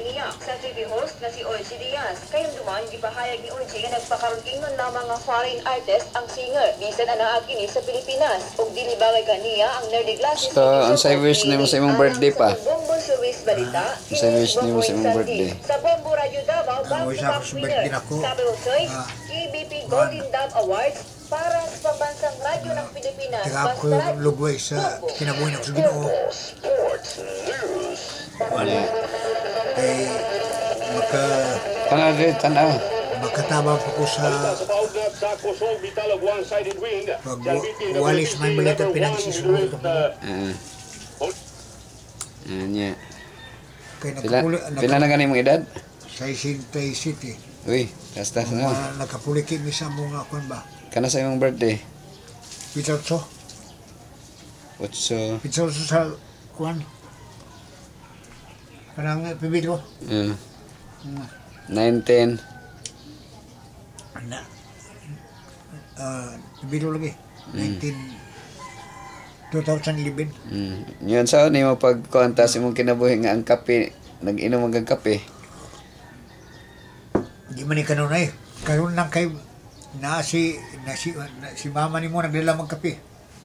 niya sa TV host na si Oichi Diaz. Kayong duman, gipahayag ni Oichi nga nagpakaroon ingon lamang nga foreign artist ang singer. Bisan ana kini sa Pilipinas. Ug dili bagay kaniya ang nerdy glasses. So, ang say wish nimo sa imong birthday pa? Bombo Service Balita. Ang say wish nimo sa imong birthday? Sa Bombo Radio Davao, back-to-back winner. Sa Choice, KBP Golden Dove Awards para sa pambansang radyo ng Pilipinas. Taga ako yung lugway sa kinabuhi na ko sa Ginoo. Tanaw. Makatabang po ko sa pag-walis may balita pinagsisunod ito po. Anya. Pila na ganing mong edad? Sa Isintay City. Uy, tastas na. Nakapulikin mi sa mga kwan ba? Kana sa imong birthday? Pitotso. Otso. Pitotso sa kwan. Parang pibilo. 9-10. Pibilo lagi. 2011. Yun sa ni mo pagkuanta sa imong kinabuhi nga ang kape, nag-inom ang kape. Di man ni kanunay. Karon lang kay si mama ni mo nagdala mag kape.